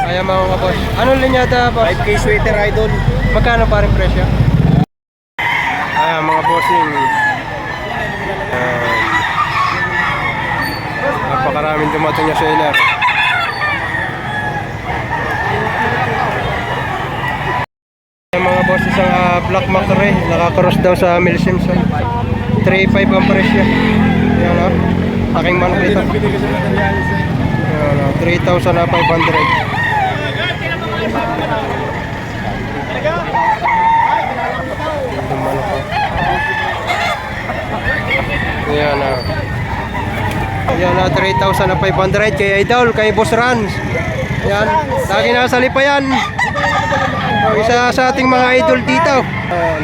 Ayan mga boss. Anong linyada boss? 5K sweater idol. Magkano pa rin presyo? Ayan mga bossing. Napakaraming dumating na seller. Ayan mga boss, isang black mackerel. Nakakross daw sa Mel Simpson. 3.5 ang presyo. Ayan o. Aking manok dito. Ayan o. 3,500. Ayan na. Ayan na, 3,500 kay Idol, kay Boss Rans. Ayan, lagi nakasali pa yan. Isa sa ating mga idol dito. Ayan.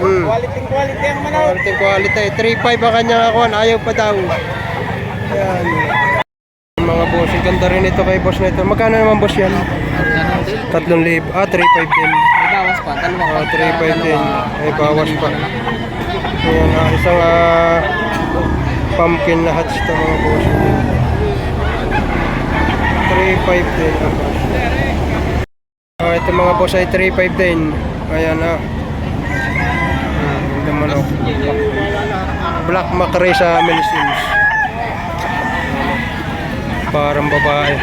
Quality ang manok. Quality. 3.5 ang kanyang akuan, ayaw pa daw. Ayan. Mga boss, ganda rin ito kay boss na ito. Magkano naman boss yan? 3,000. 3.5 din. May bawas pa. 3.5 din. May bawas pa. Ayan, isang pumpkin na hats ito mga boss. 3.5 din. Ito mga boss ay 3.5 din. Ayan na. Ito manok. Black mackerel sa Mel Simpson. Parang babae.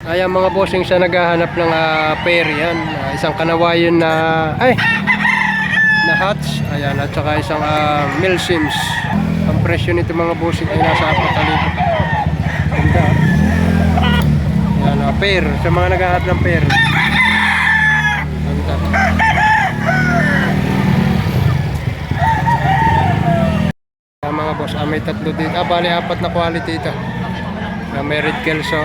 Ayan mga bossing, sa naghahanap ng pair yan. Isang kanawayon na na hats. Ayan, at saka isang Mel Simpson. Ang presyo nito mga bossing ay nasa 4,000. Ganda. Ayan, pair. Sa mga naghahanap ng pair. Ganda. Mga boss, may tatlo dito. Bali, 4 na quality ito. May red kelso,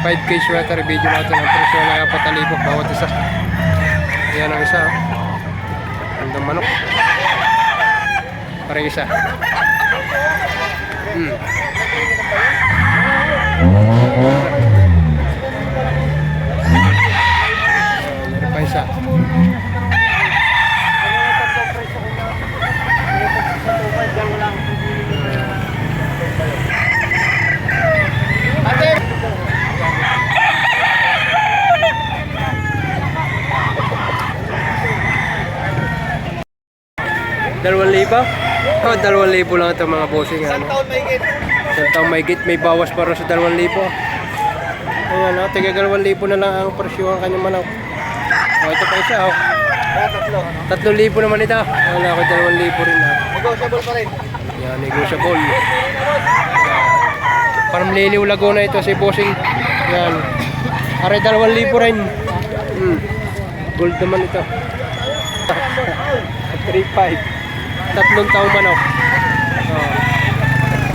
5K sweater. Video natin ang presyo na 4,000 bawat isa. Ayan ang isa. Andang manok. Parang isa. Meron pa isa. Dalawang libo? 2,000 lang ito mga bossing. Isang taon may git, may bawas para sa 2,000. Ayan, tiga 2,000 na lang ang presyo ang kanyang manok. Ito pa isa, 3,000 naman ito. Wala ko 2,000 rin. Negotiable pa rin. Yan, negotiable. Parang Liliw Laguna ito si bossing. Yan. Are 2,000 rin. Gold naman ito. 3.5. 3 taong manok.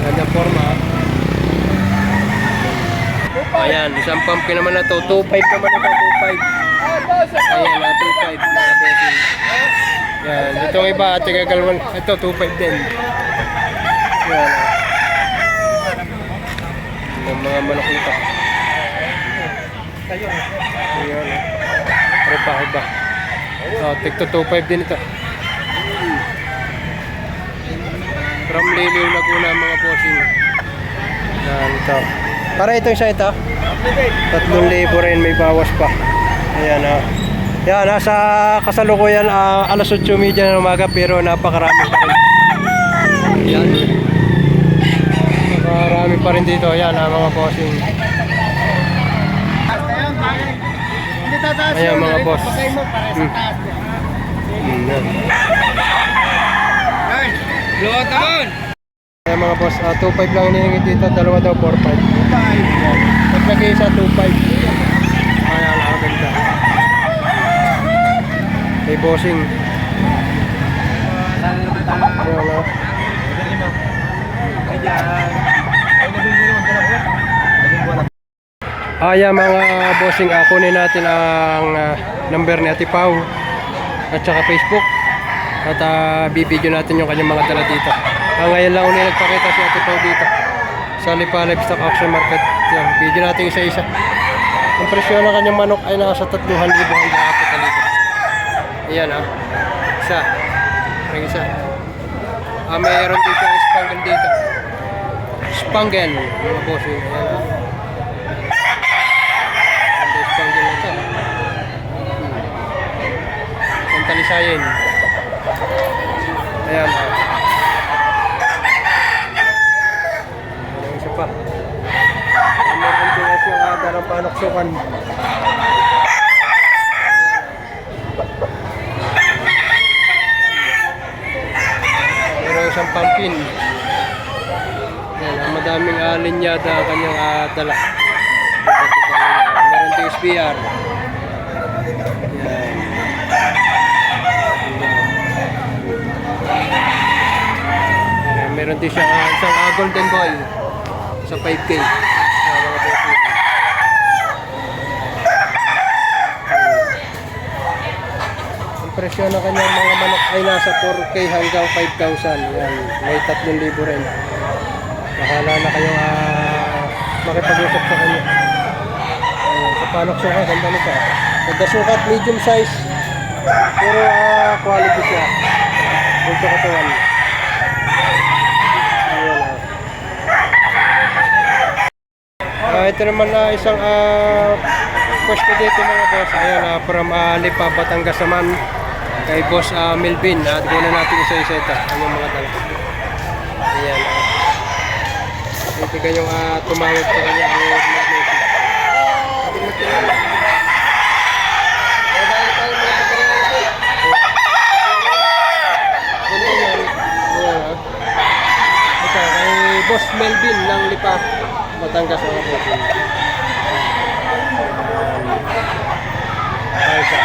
Ganda forma. Ayan, isang pumpkin naman na to. 2.5 naman ito. 2.5. Ayan, 2.5. Yan, itong iba, tigagalwan. Ito, 2.5 din. Yan. Ang mga manok nito. Ayan. Iba. Tigto 2.5 din ito. From Liliw Laguna mga bossing. Yan ito. Para ito isa ito. 3,000 rin, may bawas pa. Ayan Yan, nasa kasalukuyan alas 8:30 ng umaga pero napakarami pa rin. Yan. Napakarami pa rin dito. Yan mga bossing. Ayan mga boss. Luwag naman! Ayan mga boss, 2.5 lang hinihingi dito, dalawa daw 4.5. Naglagay sa 2.5. Ayan, ganda. May bossing. Ayan mga bossing, kunin natin ang number ni Ate Pau at saka Facebook. At bibidyo natin yung kanyang mga dala dito. Ngayon lang ulit nagpakita si Ate Pau dito sa Lipa Livestock Auction Market. Yan, video natin isa-isa. Ang presyo ng kanyang manok ay nasa 3,000 hanggang 4,000. Ayan Isa. May isa. Mayroon din siyang spangle dito. Spangle, mga bossing. Ayan ah. Ang spangle na ito. Ang talisayin. Ayan ah. Ayan, isa pa. Meron din siyang darang panoksukan. Isang pumpkin. Yan, madaming linyada ang kanyang dala. Meron din SBR. Yan. Yan, meron din siya isang golden boy sa 5K. Yan, mga bossing. Ang presyo ng kanyang mga manok ay nasa 4K hanggang 5,000. Yan, may 3,000 rin. Bahala na kayong makipag-usap sa kanya. Sa panok sukat, ganda nito. Ganda sukat, medium size. Pero quality siya. Ito katawan. Ito naman isang pwesto dito mga boss. Ayan, from Lipa, Batangas naman. Kay Boss Melvin. At guna natin isa-isa ito. Ang mga dala. Ayan. Ito kayong tumawag sa kanya. Ito kay Boss Melvin ng Lipa, Batangas mga boss. Ayun siya.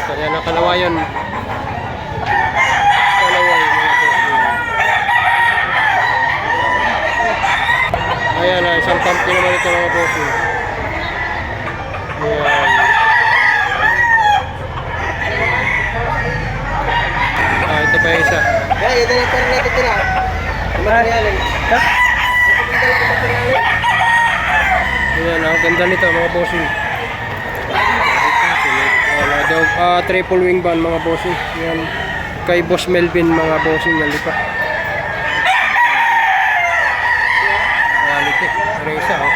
Kaya nakalawayan. Kalaway mga boss. Ayan, isang pumpkin naman ito mga boss. Ayan. Ito pa isa. Kaya, ito na parang natin na. Materialin. Ayan, ang ganda nito mga bossing. Wala daw, triple wing band mga bossing. Ayan, kay Boss Melvin mga bossing. Yan lipa. Quality. Ano isa oh.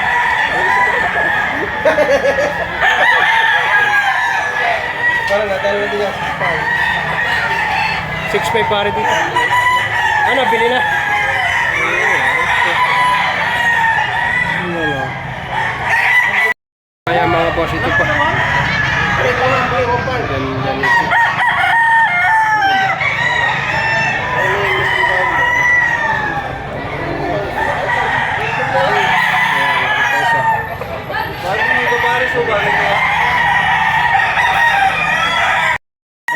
Parang natin na din yung 6.5 pare dito. Ano, bili na. Kaya mga boss, ito pa. Ganda nito.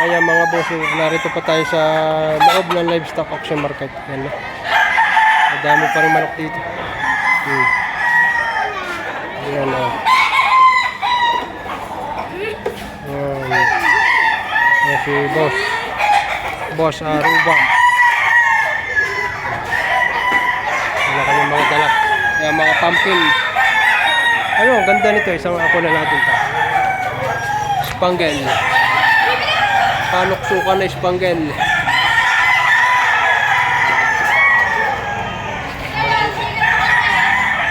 Ayan mga boss, narito pa tayo sa loob ng livestock auction market. Yan, no? Madami pa rin manok dito. Ayan o. Ayan si boss. Boss Aruba. Wala kanyang mga dala. Ayan mga pumpkin. Ayun, ganda nito. Isang ako na natin ito. Spangle. Panoksukan na spangle.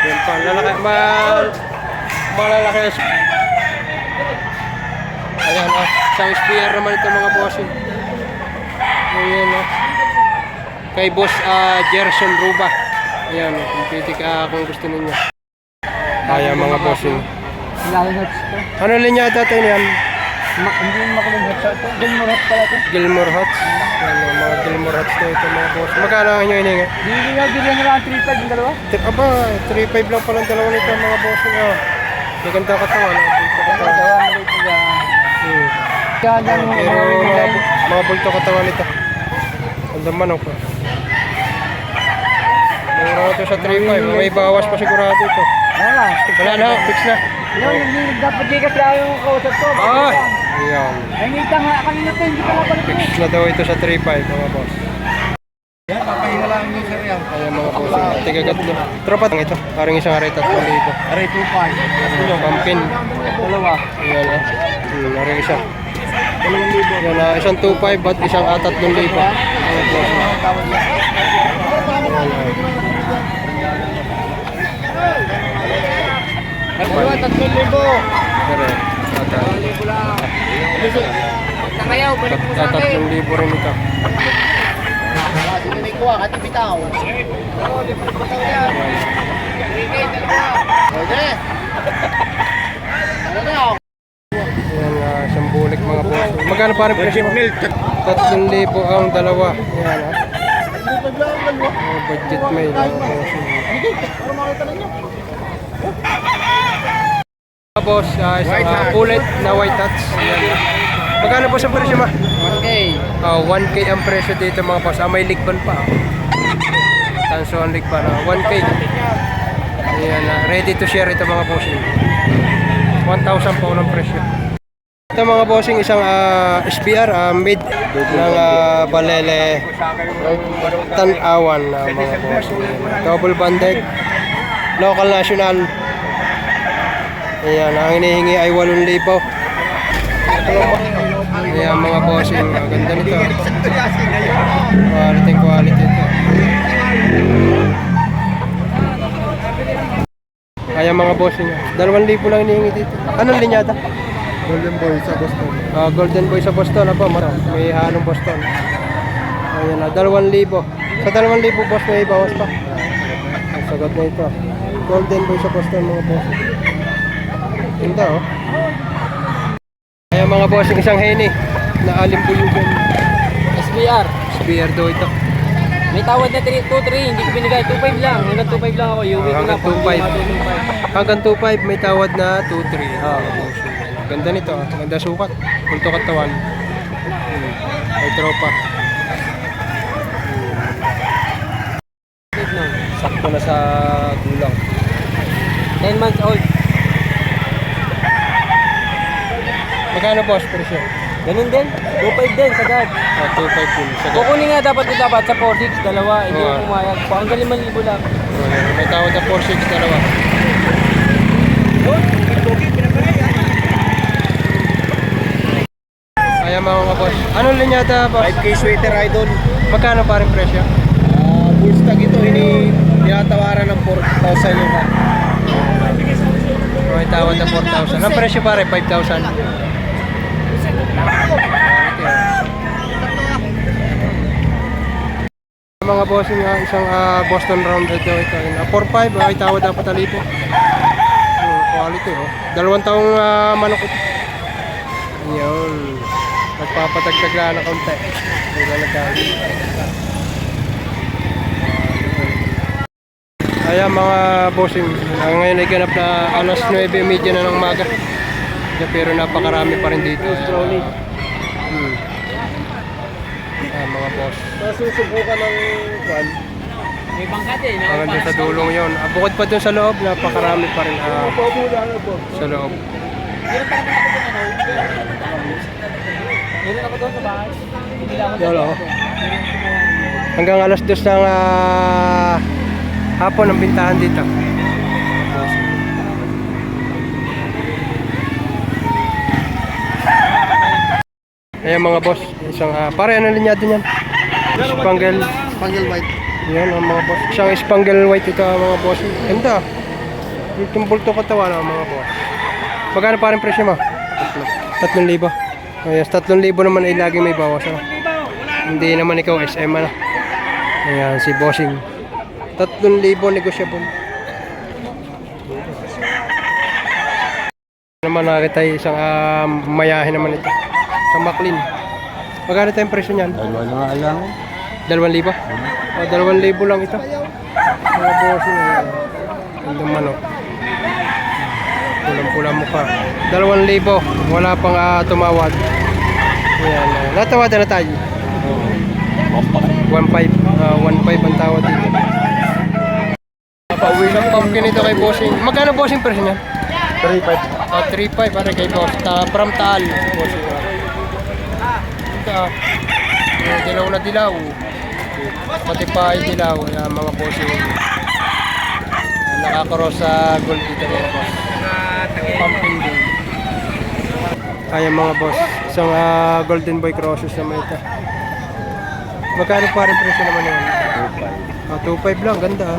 Yan pa, lalaki, malalaki. Ayan o, isang spear naman ito mga bossing. Ayan o. Kay Boss Gerson Ruba. Ayan o, kumpitik kung gusto ninyo. Ayan mga bossing. Ano linya dati niyan? Hindi makulang hot sa ito. Gilmore hot pala ito. Gilmore Huts. Ano, mga Gilmore Huts na ito mga boss. Magkano ang inyo hininga? Bilhin nyo lang 3.5 yung dalawa. Aba, 3.5 lang palang dalawa nito mga boss. Maganda katawan. Dalawa, maliit nila. Pero mga bulto katawan nito. Ang daman ako. Mura ito sa 3.5. May bawas pa sigurado ito. Wala na, fix na. Yung dapat di kasi ayaw yung kausap ko. Ah! Ayan. Nangita nga kanina ito, hindi pala pala ito. Fix na daw ito sa 3.5 mga boss. Yan, papahinga lang yung sir yan. Ayan mga boss. Tigagat na. Tropa ito. Parang isang aray 3,000. Aray 2.5. Pumpkin. Dalawa. Ayan ah. Narin isa. Yan ah, isang 2.5 at isang 3,000. Ayan po. Dalawa, 3,000. Correct. Nakayaw, balik mo sa akin. 3,000 rin ito. Sino may kuha? Kati bitaw. Bitaw yan. Pwede. Ano na? Ayan ah, isang bulik mga boss. Magkano pa rin presyo? 3,000 ang dalawa. Ayan ah. Budget mail mga boss. Mga boss, isang bullet na white hats. Ayan ah. Magkano po sa presyo ma? 1K. 1K ang presyo dito mga boss. May ligban pa. Tanso ang ligban. 1K. Ayan, ready to share ito mga bossing. 1,000 po ng presyo. Ito mga bossing, isang SBR made ng Balele Tanawan mga bossing. Double banded. Local national. Ayan, ang hinihingi ay 8,000. Ayan mga bossing, ganda nito. Quality ito. Ayan mga bossing, 2,000 lang hinihingi dito. Anong linyata? Golden Boy sa Boston. Golden Boy sa Boston, may halong Boston. Ayan na, 2,000. Sa 2,000 boss may bawas pa. Ang sagot na ito. Golden Boy sa Boston mga bossing. Ganda oh. Ayan mga bossing, isang Henny na alimbuyugan. SBR. SBR daw ito. May tawad na 2-3, hindi ko binigay. 2-5 lang. Hanggang 2-5 lang ako. Iuwi ko na Hanggang po. 2.5. Hanggang 2.5 may tawad na 2.3. Ganda nito, ganda sukat. Punto katawan. May tropa. Sakto na sa gulang. 10 months old. Magkano boss presyo? Ganun din. 2-5 din, sagad. 2.5 din. Sagad. Kukunin nga dapat sa 4-6, dalawa. Hindi Oo. ko pumayag. Hanggang 5,000 lang. May tawad na 4.6 dalawa. Ayan mga boss. Anong linyata boss? 5K sweater idol. Magkano pa rin presyo? Full stock ito. Tinatawaran ng 4,000 yung May tawad na 4,000. Ang presyo pare 5,000. Mga bossing, isang Boston Roundhead daw ito. 4.5, ay tawad na patalipo. Quality oh. 2 taong manok ito. Yun. Nagpapatagtag lang na konti. Ayan mga bossing, ngayon ay ganap na alas 9:30 na ng umaga. Pero napakarami pa rin dito. Mga boss. Nasusubukan ng kwan. May bangkat eh. Hanggang doon sa dulong yun. Bukod pa dun sa loob, napakarami pa rin sa loob. Meron ako doon sa bahay. Hindi lang ako Yolo. Hanggang alas 2 ng hapon ang bintahan dito. Ayan mga boss, isang pare ano linyado niyan? Spangle White. yan ang mga boss. Isang Spangle White ito mga boss. Ganda. Yung bulto katawan mga boss. Magkano pa rin presyo mo? 3,000. Ayan, 3,000 naman ay lagi may bawas. Hindi naman ikaw SM ano. Ayan si bossing. 3,000 negosyable. Naman nakita isang mayahin naman ito. Isang Maclean. Magkano tayong presyo niyan? Dalawa na nga lang. 2,000? O, 2,000 lang ito. Mga bossing. Gandang manok. Pulang-pulang mukha. 2,000. Wala pang tumawad. Ayan. Natawadan na tayo. 1.5. 1.5 ang tawad dito. Pauwi ng pumpkin ito kay bossing. Magkano bossing presyo niyan? 3,500. 3.5 para kay boss. From Taal. Bossing. Ito. Dilaw na dilaw. Pati pa ay dilaw. Ayan, mga bossing. Nakakaroon sa gold dito mga boss. Pumpkin din. Ayan mga boss. Isang Golden Boy Crosses naman ito. Magkano pa rin presyo naman yan? 2.5 lang. Ganda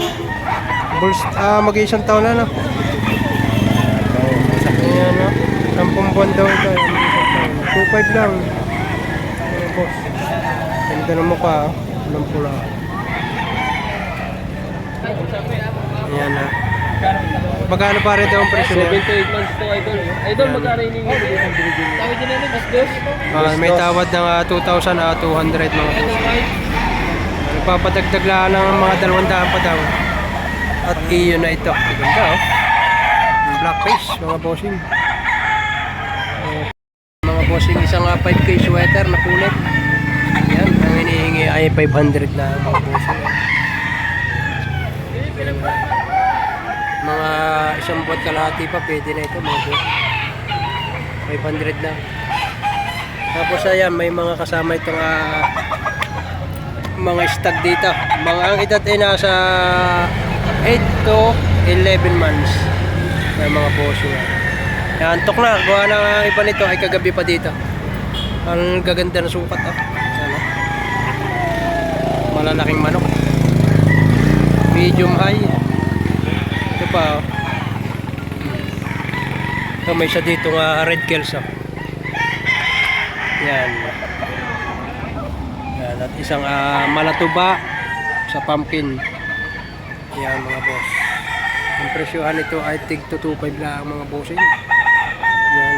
Bulls, mag-iisang taon na no? Ayan no? 10 buwan daw ito. Ayan, mag-iisang taon. 2.5 lang. Ayan boss. Ganda ng mukha Walang pula. Ayan na. Magkano pa rin daw ang presyo na 7 yan? to 8 months to idol. Idol, magkano yung tawid din namin, mas dos. May tawad ng 2,200 mga boss. Nagpapadagdag lang ng mga 200 pa daw. At iyo na ito. Ganda Yung black face mga bossing. Mga bossing isang 5K sweater na kulay. Yan, ang hinihingi ay 500 na mga bossing. Mga isang buwan kalahati pa pwede na ito mga boss. 500 lang. Tapos ayan, may mga kasama itong mga stag dito. Ang edad ay nasa 8 to 11 months. May mga boso. Yan, antok na. Gawa na iba nito ay kagabi pa dito. Ang gaganda ng sukat Sana. Malalaking manok. Medium high. Ito pa Ito may isa dito red kills Yan. Yan. At isang malatuba sa pumpkin. Yan mga boss. Ang presyohan nito ay tig to 2.5 lang mga bossing. Yan.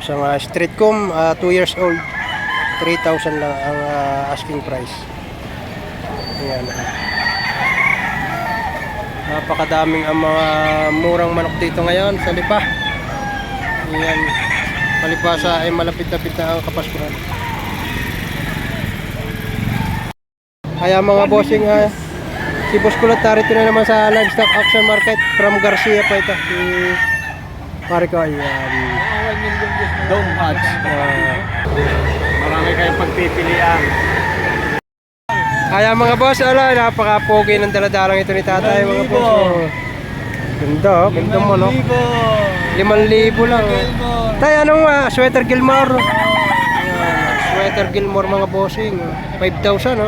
Isang street comb 2 years old. 3,000 lang ang asking price. Yan. Napakadaming ang mga murang manok dito ngayon sa Lipa. Yan. Palipasa ay malapit-lapit na ang Kapaskuhan. Kaya mga bossing, si Boss Kulot narito na naman sa Livestock Auction Market from Garcia pa ito. Si Marco, ayan. Dome Hatch. Marami kayong pagpipilian. Kaya mga boss, napaka-pogi ng daladalang ito ni tatay mga boss. Ganda, ganda mo no? 5,000 lang. Tay, anong sweater Gilmore? Sweater Gilmore mga bossing. 5,000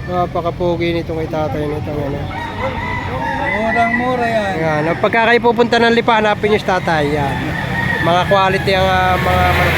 Napaka-pogi nito kay tatay nito. Murang-mura yan. Yan, pagka kayo pupunta ng Lipa, hanapin nyo si tatay. Yan. Mga quality ang mga manok.